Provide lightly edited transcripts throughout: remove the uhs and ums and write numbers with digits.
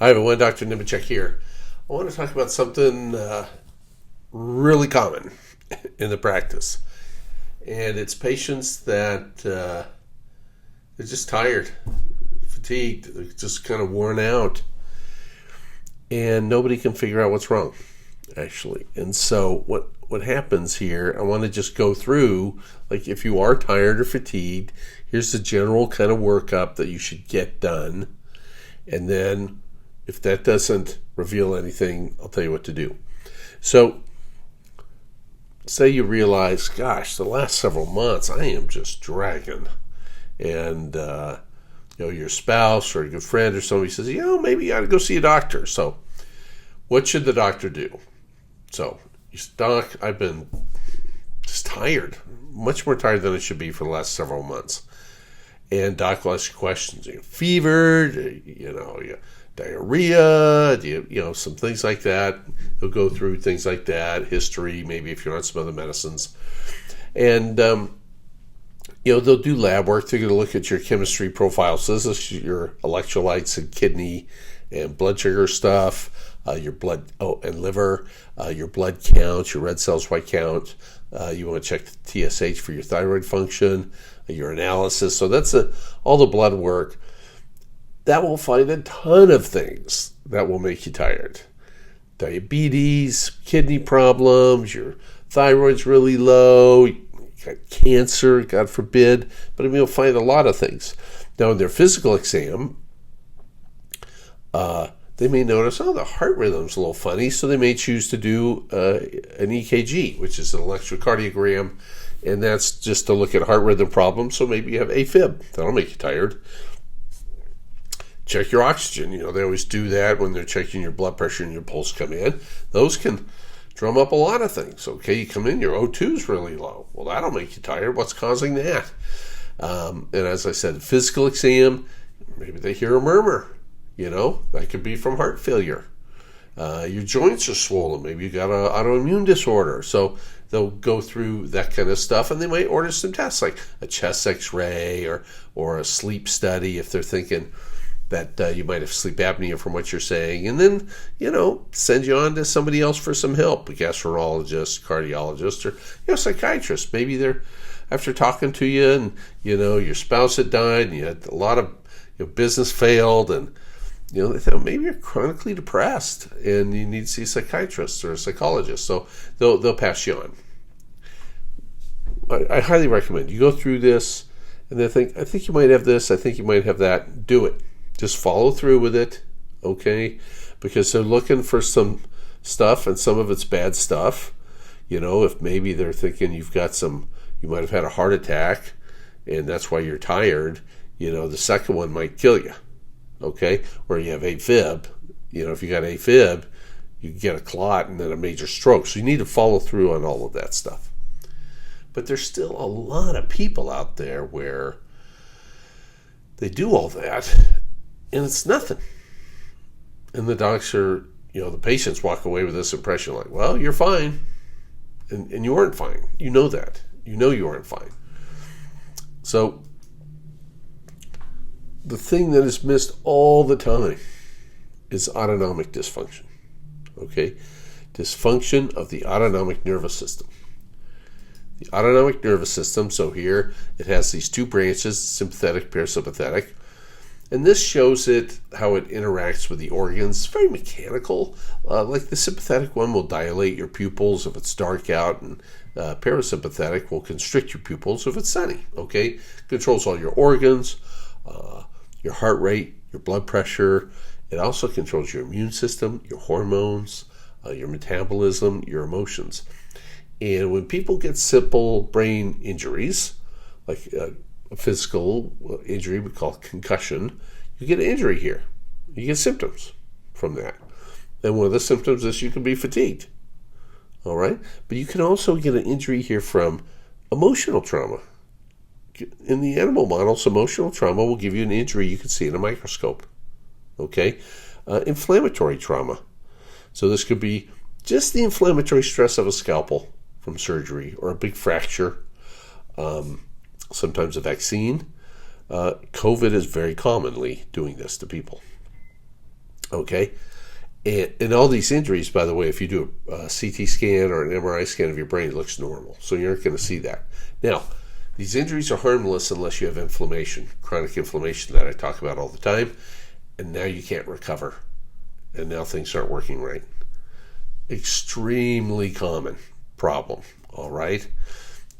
Hi everyone, Dr. Nemechek here. I want to talk about something really common in the practice. And it's patients that they're just tired, fatigued, they're just kind of worn out. And nobody can figure out what's wrong, actually. And so what happens here, I want to just go through, like if you are tired or fatigued, here's the general kind of workup that you should get done. And then if that doesn't reveal anything, I'll tell you what to do. So say you realize, gosh, the last several months I am just dragging. And your spouse or a good friend or somebody says, maybe you ought to go see a doctor. So what should the doctor do? So, doc, I've been just tired, much more tired than I should be for the last several months. And doc will ask you questions. Fever, diarrhea, some things like that. They'll go through things like that, history, maybe if you're on some other medicines. And, they'll do lab work. They're going to look at your chemistry profile. So this is your electrolytes and kidney and blood sugar stuff, your blood and liver, your blood count, your red cells white count. You want to check the TSH for your thyroid function, your analysis. So that's all the blood work. That will find a ton of things that will make you tired. Diabetes, kidney problems, your thyroid's really low, you got cancer, God forbid, but you'll find a lot of things. Now in their physical exam, they may notice, the heart rhythm's a little funny, so they may choose to do an EKG, which is an electrocardiogram, and that's just to look at heart rhythm problems, so maybe you have AFib. That'll make you tired. Check your oxygen. They always do that when they're checking your blood pressure and your pulse come in. Those can drum up a lot of things. Okay, you come in, your O2 is really low. Well, that'll make you tired. What's causing that? And as I said, physical exam, maybe they hear a murmur. That could be from heart failure. Your joints are swollen. Maybe you got an autoimmune disorder. So they'll go through that kind of stuff, and they might order some tests like a chest X-ray or a sleep study if they're thinking that you might have sleep apnea from what you're saying, and then, send you on to somebody else for some help, a gastroenterologist, cardiologist, or, psychiatrist. Maybe they're, after talking to you and, your spouse had died and you had a lot of business failed and, they thought maybe you're chronically depressed and you need to see a psychiatrist or a psychologist. So they'll pass you on. I highly recommend you go through this and then think, I think you might have this, I think you might have that. Do it. Just follow through with it, okay? Because they're looking for some stuff, and some of it's bad stuff. If maybe they're thinking you might have had a heart attack, and that's why you're tired, the second one might kill you, okay? Or you have AFib. If you got AFib, you get a clot and then a major stroke. So you need to follow through on all of that stuff. But there's still a lot of people out there where they do all that, and it's nothing. And the docs are, the patients walk away with this impression like, well, you're fine. And you aren't fine. You know that. You aren't fine. So the thing that is missed all the time is autonomic dysfunction. Okay? Dysfunction of the autonomic nervous system. The autonomic nervous system, so here it has these two branches, sympathetic, parasympathetic. And this shows it how it interacts with the organs. It's very mechanical. Like the sympathetic one will dilate your pupils if it's dark out, and parasympathetic will constrict your pupils if it's sunny. Okay, controls all your organs, your heart rate, your blood pressure. It also controls your immune system, your hormones, your metabolism, your emotions. And when people get simple brain injuries, like a physical injury we call concussion, you get an injury here. You get symptoms from that. And one of the symptoms is you can be fatigued. All right? But you can also get an injury here from emotional trauma. In the animal models, emotional trauma will give you an injury you can see in a microscope. Okay? Inflammatory trauma. So this could be just the inflammatory stress of a scalpel from surgery or a big fracture. Sometimes a vaccine. COVID is very commonly doing this to people. Okay? And all these injuries, by the way, if you do a CT scan or an MRI scan of your brain, it looks normal. So you're not going to see that. Now, these injuries are harmless unless you have inflammation, chronic inflammation that I talk about all the time. And now you can't recover. And now things aren't working right. Extremely common problem, all right?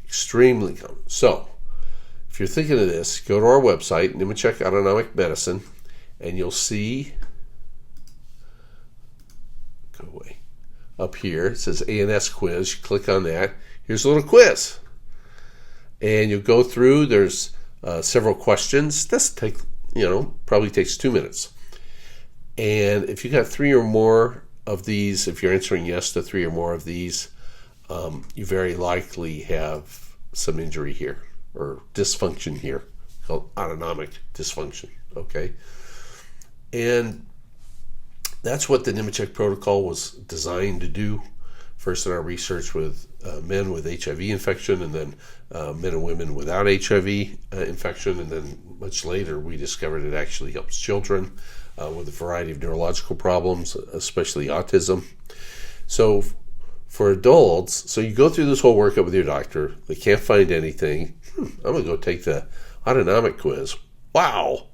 Extremely common. So, if you're thinking of this, go to our website, Nemechek Autonomic Medicine, and you'll see, go away, up here, it says ANS quiz. You click on that. Here's a little quiz. And you go through, there's several questions. This take, probably takes 2 minutes. And if you got 3 or more of these, if you're answering yes to 3 or more of these, you very likely have some injury here or dysfunction here, called autonomic dysfunction, okay? And that's what the Nemechek protocol was designed to do. First in our research with men with HIV infection, and then men and women without HIV infection, and then much later we discovered it actually helps children with a variety of neurological problems, especially autism. So for adults, so you go through this whole workup with your doctor, they can't find anything. I'm going to go take the autonomic quiz. Wow.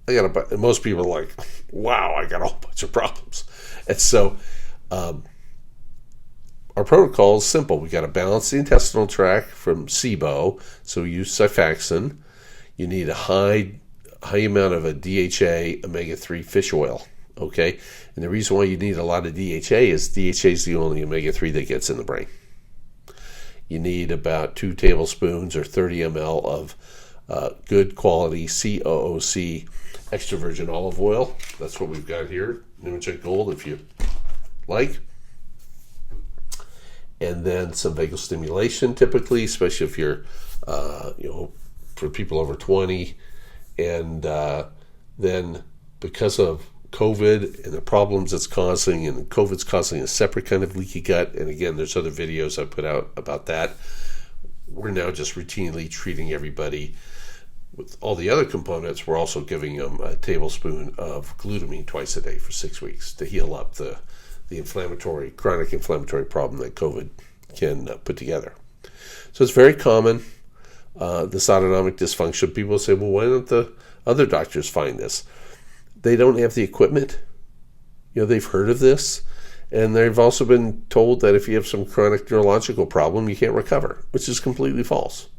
And most people are like, wow, I got a whole bunch of problems. And so our protocol is simple. We got to balance the intestinal tract from SIBO, so we use Xifaxan. You need a high amount of a DHA omega-3 fish oil, okay? And the reason why you need a lot of DHA is DHA is the only omega-3 that gets in the brain. You need about 2 tablespoons or 30 ml of good quality COOC extra virgin olive oil. That's what we've got here, Nemechek Gold, if you like. And then some vagal stimulation, typically, especially if you're, for people over 20. And then because of COVID and the problems it's causing, and COVID's causing a separate kind of leaky gut, and again, there's other videos I put out about that, we're now just routinely treating everybody with all the other components. We're also giving them a tablespoon of glutamine twice a day for 6 weeks to heal up the chronic inflammatory problem that COVID can put together. So it's very common, this autonomic dysfunction. People say, well, why don't the other doctors find this? They don't have the equipment. They've heard of this, and they've also been told that if you have some chronic neurological problem, you can't recover, which is completely false.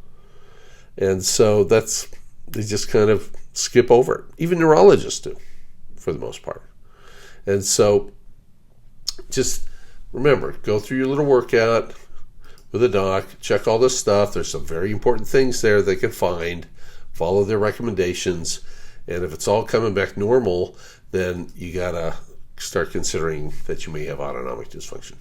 And so they just kind of skip over it. Even neurologists do, for the most part. And so just remember, go through your little workout with a doc, check all this stuff. There's some very important things there they can find. Follow their recommendations. And if it's all coming back normal, then you got to start considering that you may have autonomic dysfunction.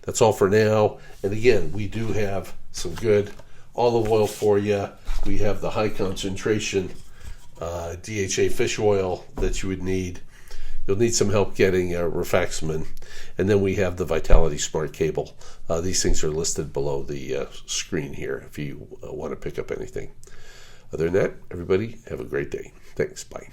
That's all for now. And again, we do have some good olive oil for you. We have the high concentration DHA fish oil that you would need. You'll need some help getting rifaximin. And then we have the Vitality Smart Cable. These things are listed below the screen here if you want to pick up anything. Other than that, everybody have a great day. Thanks. Bye.